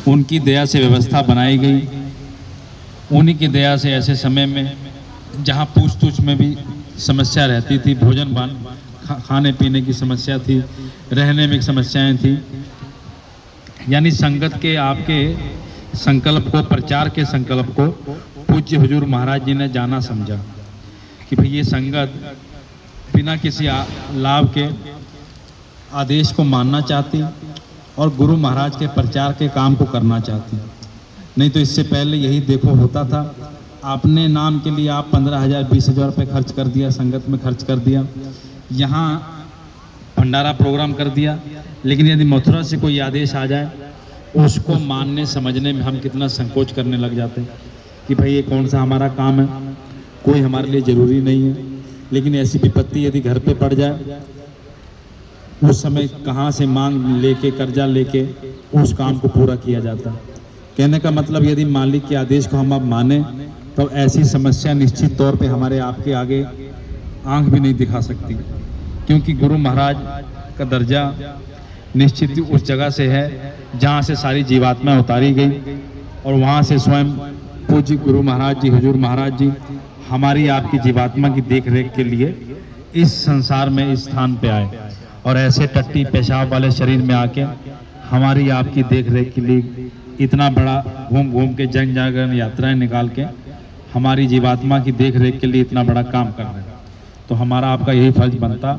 उनकी दया से व्यवस्था बनाई गई। उन्हीं की दया से ऐसे समय में जहाँ पूछ तूछ में भी समस्या रहती थी, भोजन खाने पीने की समस्या थी, रहने में समस्याएं थी, यानी संगत के आपके संकल्प को, प्रचार के संकल्प को पूज्य हुजूर महाराज जी ने जाना समझा कि भाई ये संगत बिना किसी लाभ के आदेश को मानना चाहती और गुरु महाराज के प्रचार के काम को करना चाहती। नहीं तो इससे पहले यही देखो होता था, अपने नाम के लिए आप 15,000 20,000 रुपये खर्च कर दिया, संगत में खर्च कर दिया, यहाँ भंडारा प्रोग्राम कर दिया, लेकिन यदि मथुरा से कोई आदेश आ जाए उसको मानने समझने में हम कितना संकोच करने लग जाते हैं कि भाई ये कौन सा हमारा काम है, कोई हमारे लिए ज़रूरी नहीं है। लेकिन ऐसी विपत्ति यदि घर पे पड़ जाए, उस समय कहाँ से मांग लेके, कर्जा लेके उस काम को पूरा किया जाता। कहने का मतलब यदि मालिक के आदेश को हम अब माने तो ऐसी समस्या निश्चित तौर पे हमारे आपके आगे आंख भी नहीं दिखा सकती, क्योंकि गुरु महाराज का दर्जा निश्चित ही उस जगह से है जहाँ से सारी जीवात्मा उतारी गई, और वहाँ से स्वयं पूज्य गुरु महाराज जी, हुजूर महाराज जी हमारी आपकी जीवात्मा की देख रेख के लिए इस संसार में इस स्थान पे आए, और ऐसे टट्टी पेशाब वाले शरीर में आके हमारी आपकी देख रेख के लिए इतना बड़ा घूम घूम के जन जागरण यात्राएं निकाल के हमारी जीवात्मा की देख रेख के लिए इतना बड़ा काम कर रहे हैं। तो हमारा आपका यही फर्ज बनता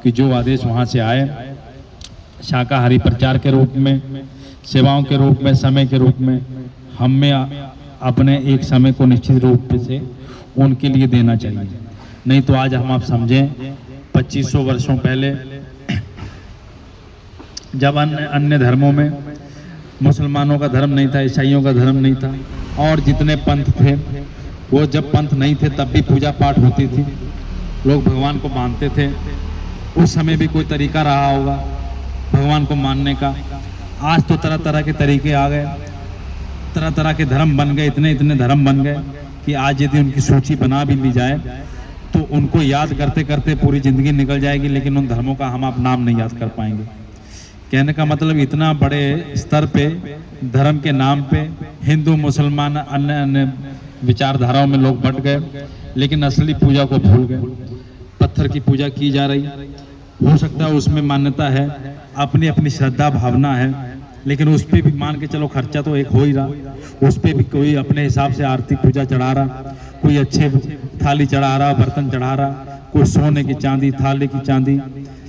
कि जो आदेश वहाँ से आए, शाकाहारी प्रचार के रूप में, सेवाओं के रूप में, समय के रूप में, हमें अपने एक समय को निश्चित रूप से उनके लिए देना चाहिए। नहीं तो आज हम आप समझें 2500 वर्षों पहले जब अन्य धर्मों में, मुसलमानों का धर्म नहीं था, ईसाइयों का धर्म नहीं था, और जितने पंथ थे वो जब पंथ नहीं थे तब भी पूजा पाठ होती थी, लोग भगवान को मानते थे। उस समय भी कोई तरीका रहा होगा भगवान को मानने का। आज तो तरह तरह के तरीके आ गए, तरह तरह के धर्म बन गए, इतने इतने धर्म बन गए कि आज यदि उनकी सूची बना भी ली जाए तो उनको याद करते करते पूरी ज़िंदगी निकल जाएगी, लेकिन उन धर्मों का हम आप नाम नहीं याद कर पाएंगे। कहने का मतलब इतना बड़े स्तर पे धर्म के नाम पे हिंदू, मुसलमान, अन्य अन्य विचारधाराओं में लोग बट गए, लेकिन असली पूजा को भूल गए। पत्थर की पूजा की जा रही, हो सकता है उसमें मान्यता है, अपनी अपनी श्रद्धा भावना है, लेकिन उस पर भी मान के चलो खर्चा तो एक हो ही रहा, उस पर भी कोई अपने हिसाब से आरती पूजा चढ़ा रहा, कोई अच्छे थाली चढ़ा रहा, बर्तन चढ़ा रहा, कोई सोने की चांदी थाली की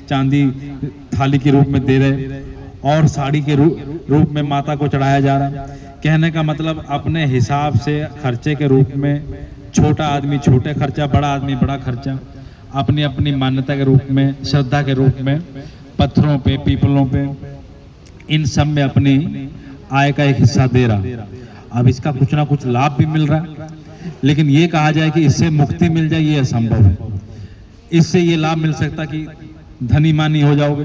चांदी थाली के रूप में दे रहे, और साड़ी के रूप में माता को चढ़ाया जा रहा। कहने का मतलब अपने हिसाब से खर्चे के रूप में, छोटा आदमी छोटे खर्चा, बड़ा आदमी बड़ा खर्चा, अपनी अपनी मान्यता के रूप में, श्रद्धा के रूप में, पत्थरों पे, पीपलों पे, इन सब में अपनी आय का एक हिस्सा दे रहा। अब इसका कुछ ना कुछ लाभ भी मिल रहा है, लेकिन ये कहा जाए कि इससे मुक्ति मिल जाए, ये असंभव है। इससे ये लाभ मिल सकता कि धनी मानी हो जाओगे,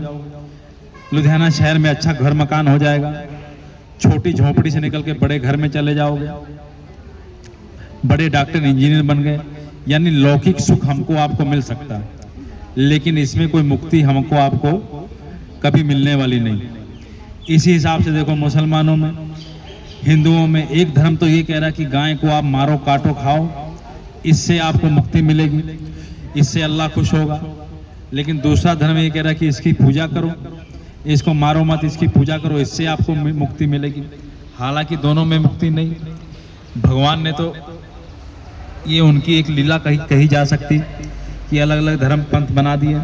लुधियाना शहर में अच्छा घर मकान हो जाएगा, छोटी झोपड़ी से निकल के बड़े घर में चले जाओगे, बड़े डॉक्टर इंजीनियर बन गए, यानी लौकिक सुख हमको आपको मिल सकता है, लेकिन इसमें कोई मुक्ति हमको आपको कभी मिलने वाली नहीं। इसी हिसाब से देखो मुसलमानों में, हिंदुओं में एक धर्म तो ये कह रहा है कि गाय को आप मारो, काटो, खाओ, इससे आपको मुक्ति मिलेगी, इससे अल्लाह खुश होगा। लेकिन दूसरा धर्म ये कह रहा है कि इसकी पूजा करो, इसको मारो मत, इसकी पूजा करो, इससे आपको मुक्ति मिलेगी। हालांकि दोनों में मुक्ति नहीं। भगवान ने तो ये उनकी एक लीला कही जा सकती कि अलग अलग धर्म पंथ बना दिए,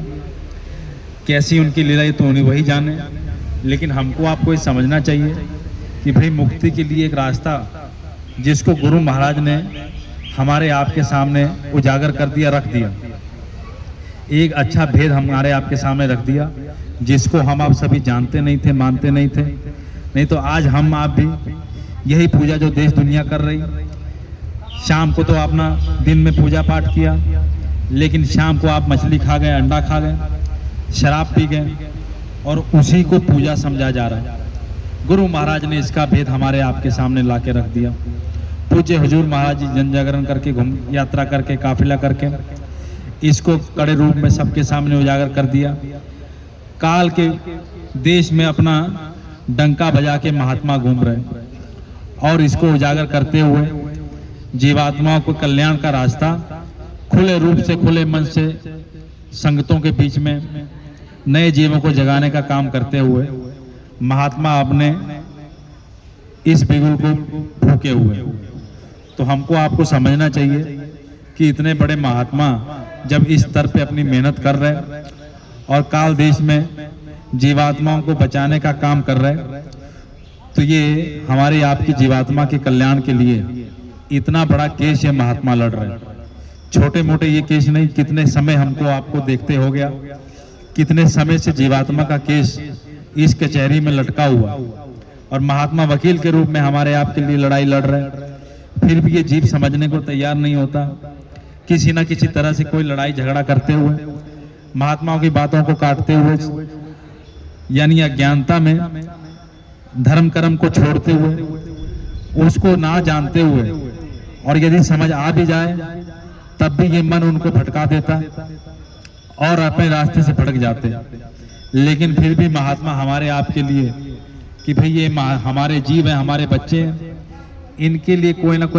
कैसी उनकी लीला ये तो उन्हें वही जाने। लेकिन हमको आपको ये समझना चाहिए कि भाई मुक्ति के लिए एक रास्ता जिसको गुरु महाराज ने हमारे आपके सामने उजागर कर दिया, रख दिया, एक अच्छा भेद हमारे आपके सामने रख दिया, जिसको हम आप सभी जानते नहीं थे, मानते नहीं थे। नहीं तो आज हम आप भी यही पूजा जो देश दुनिया कर रही, शाम को तो अपना दिन में पूजा पाठ किया, लेकिन शाम को आप मछली खा गए, अंडा खा गए, शराब पी गए, और उसी को पूजा समझा जा रहा है। गुरु महाराज ने इसका भेद हमारे आपके सामने ला के रख दिया। पूज्य हुजूर महाराज जी जन जागरण करके, घूम यात्रा करके, काफिला करके इसको कड़े रूप में सबके सामने उजागर कर दिया। काल के देश में अपना डंका बजा के महात्मा घूम रहे, और इसको उजागर करते हुए जीवात्माओं को कल्याण का रास्ता खुले रूप से, खुले मन से संगतों के बीच में नए जीवों को जगाने का काम करते हुए महात्मा अपने इस बिगुल को फूके हुए। तो हमको आपको समझना चाहिए कि इतने बड़े महात्मा जब इस स्तर पे अपनी मेहनत कर रहे हैं और काल देश में जीवात्माओं को बचाने का काम कर रहे हैं, तो ये हमारी आपकी जीवात्मा के कल्याण के लिए इतना बड़ा केस ये महात्मा लड़ रहे हैं। छोटे मोटे ये केस नहीं, कितने समय हमको आपको देखते हो गया, कितने समय से जीवात्मा का केस इस कचहरी में लटका हुआ और महात्मा वकील के रूप में हमारे आपके लिए लड़ाई लड़ रहे हैं। फिर भी ये जीव समझने को तैयार नहीं होता। किसी ना किसी तरह से कोई लड़ाई झगड़ा करते हुए, महात्माओं की बातों को काटते हुए, यानी अज्ञानता में धर्म कर्म को छोड़ते हुए, उसको ना जानते हुए, और यदि समझ आ भी जाए तब भी ये मन उनको भटका देता और अपने रास्ते से भटक जाते। लेकिन फिर भी महात्मा हमारे आपके लिए कि भाई ये हमारे जीव हैं, हमारे बच्चे हैं, इनके लिए कोई ना कोई